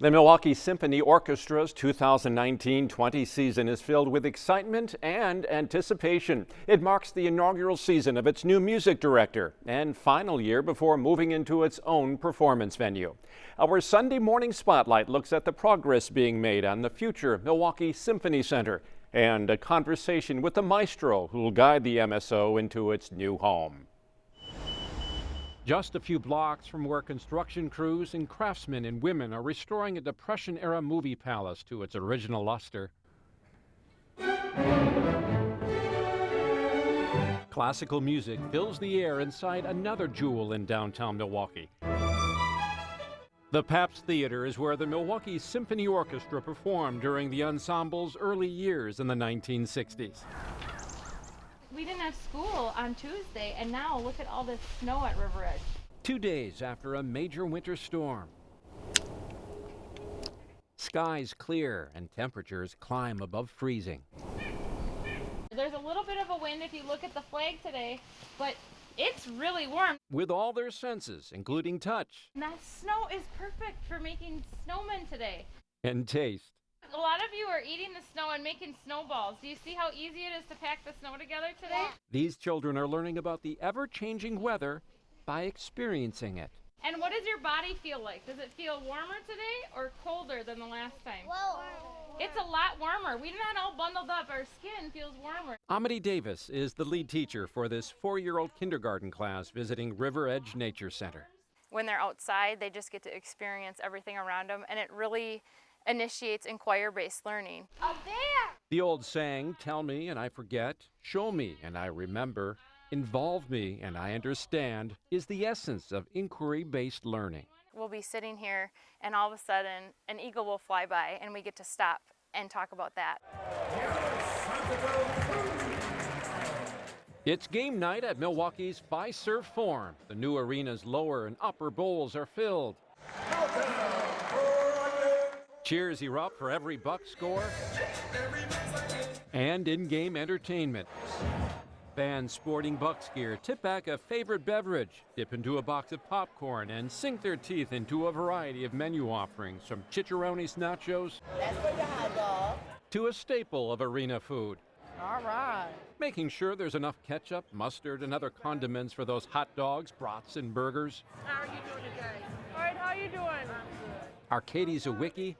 The Milwaukee Symphony Orchestra's 2019-20 season is filled with excitement and anticipation. It marks the inaugural season of its new music director and final year before moving into its own performance venue. Our Sunday morning spotlight looks at the progress being made on the future Milwaukee Symphony Center and a conversation with the maestro who will guide the MSO into its new home. Just a few blocks from where construction crews and craftsmen and women are restoring a Depression-era movie palace to its original luster. Classical music fills the air inside another jewel in downtown Milwaukee. The Pabst Theater is where the Milwaukee Symphony Orchestra performed during the ensemble's early years in the 1960s. We didn't have school on Tuesday, and now look at all this snow at River Edge. 2 days after a major winter storm. Skies clear and temperatures climb above freezing. There's a little bit of a wind if you look at the flag today, but it's really warm. With all their senses, including touch. And that snow is perfect for making snowmen today. And taste. A lot of you are eating the snow and making snowballs. Do you see how easy it is to pack the snow together today? These children are learning about the ever-changing weather by experiencing it. And what does your body feel like? Does it feel warmer today or colder than the last time? Whoa. It's a lot warmer. We're not all bundled up. Our skin feels warmer. Amity Davis is the lead teacher for this 4-year-old kindergarten class visiting River Edge Nature Center. When they're outside, they just get to experience everything around them, and it really initiates inquiry-based learning. Up there! The old saying, tell me and I forget, show me and I remember, involve me and I understand, is the essence of inquiry-based learning. We'll be sitting here, and all of a sudden, an eagle will fly by, and we get to stop and talk about that. It's game night at Milwaukee's Fiserv Forum. The new arena's lower and upper bowls are filled. Cheers erupt for every buck score and in-game entertainment. Fans sporting Bucks gear tip back a favorite beverage, dip into a box of popcorn, and sink their teeth into a variety of menu offerings, from chicharrones nachos to a staple of arena food. All right. Making sure there's enough ketchup, mustard, and other condiments for those hot dogs, brats, and burgers. How are you doing today? All right, how are you doing? Arcady Zawicki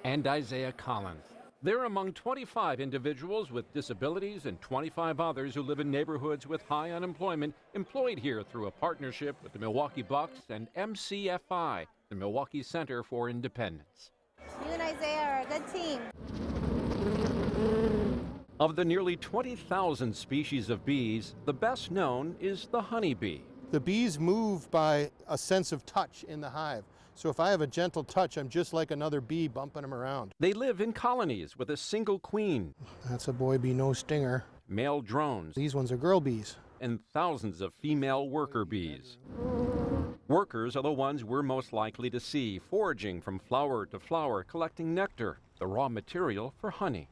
and Isaiah Collins. They're among 25 individuals with disabilities and 25 others who live in neighborhoods with high unemployment, employed here through a partnership with the Milwaukee Bucks and MCFI, the Milwaukee Center for Independence. You and Isaiah are a good team. Of the nearly 20,000 species of bees, the best known is the honeybee. The bees move by a sense of touch in the hive. So if I have a gentle touch, I'm just like another bee bumping them around. They live in colonies with a single queen. That's a boy bee, no stinger. Male drones. These ones are girl bees. And thousands of female worker bees. Workers are the ones we're most likely to see, foraging from flower to flower, collecting nectar, the raw material for honey.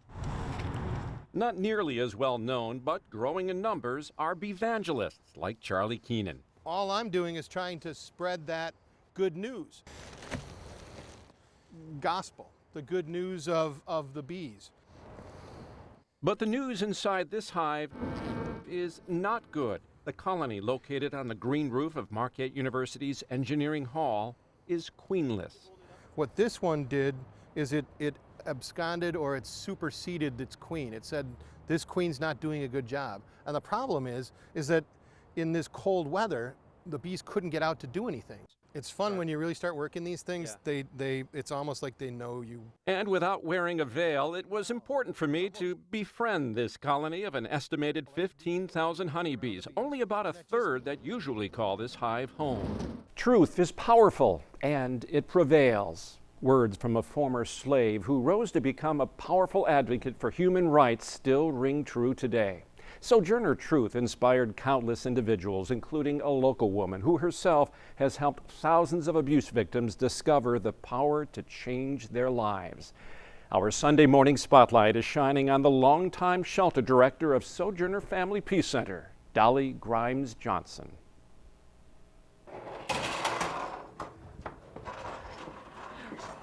Not nearly as well known, but growing in numbers, are bevangelists like Charlie Keenan. All I'm doing is trying to spread that good news. Gospel, the good news of the bees. But the news inside this hive is not good. The colony, located on the green roof of Marquette University's Engineering Hall, is queenless. What this one did is it absconded, or it superseded its queen. It said, this queen's not doing a good job. And the problem is that in this cold weather, the bees couldn't get out to do anything. It's fun when you really start working these things. Yeah. It's almost like they know you. And without wearing a veil, it was important for me to befriend this colony of an estimated 15,000 honeybees, only about a third that usually call this hive home. Truth is powerful, and it prevails. Words from a former slave who rose to become a powerful advocate for human rights still ring true today. Sojourner Truth inspired countless individuals, including a local woman who herself has helped thousands of abuse victims discover the power to change their lives. Our Sunday morning spotlight is shining on the longtime shelter director of Sojourner Family Peace Center, Dolly Grimes Johnson.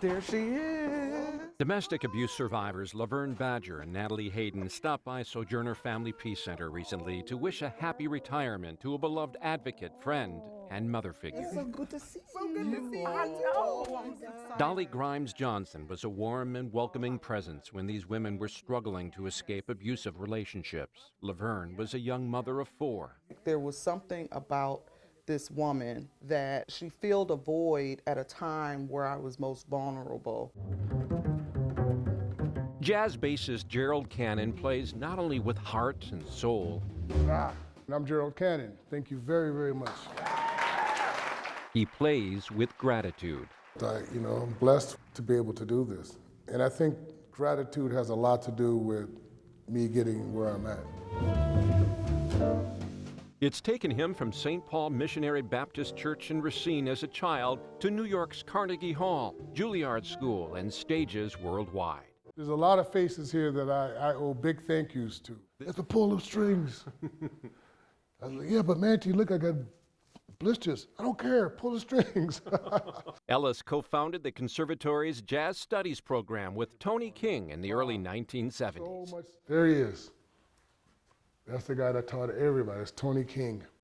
There she is. Domestic abuse survivors Laverne Badger and Natalie Hayden stopped by Sojourner Family Peace Center recently to wish a happy retirement to a beloved advocate, friend, and mother figure. So good to see you. I know. Dolly Grimes Johnson was a warm and welcoming presence when these women were struggling to escape abusive relationships. Laverne was a young mother of 4. There was something about this woman that she filled a void at a time where I was most vulnerable. Jazz bassist Gerald Cannon plays not only with heart and soul, I'm Gerald Cannon. Thank you very, very much. he plays with gratitude. I'm blessed to be able to do this. And I think gratitude has a lot to do with me getting where I'm at. It's taken him from St. Paul Missionary Baptist Church in Racine as a child to New York's Carnegie Hall, Juilliard School, and stages worldwide. There's a lot of faces here that I owe big thank yous to. It's a pull of strings. I was like, yeah, but Manty, look, I got blisters. I don't care, pull the strings. Ellis co-founded the Conservatory's Jazz Studies program with Tony King in the early 1970s. So much. There he is. That's the guy that taught everybody. It's Tony King.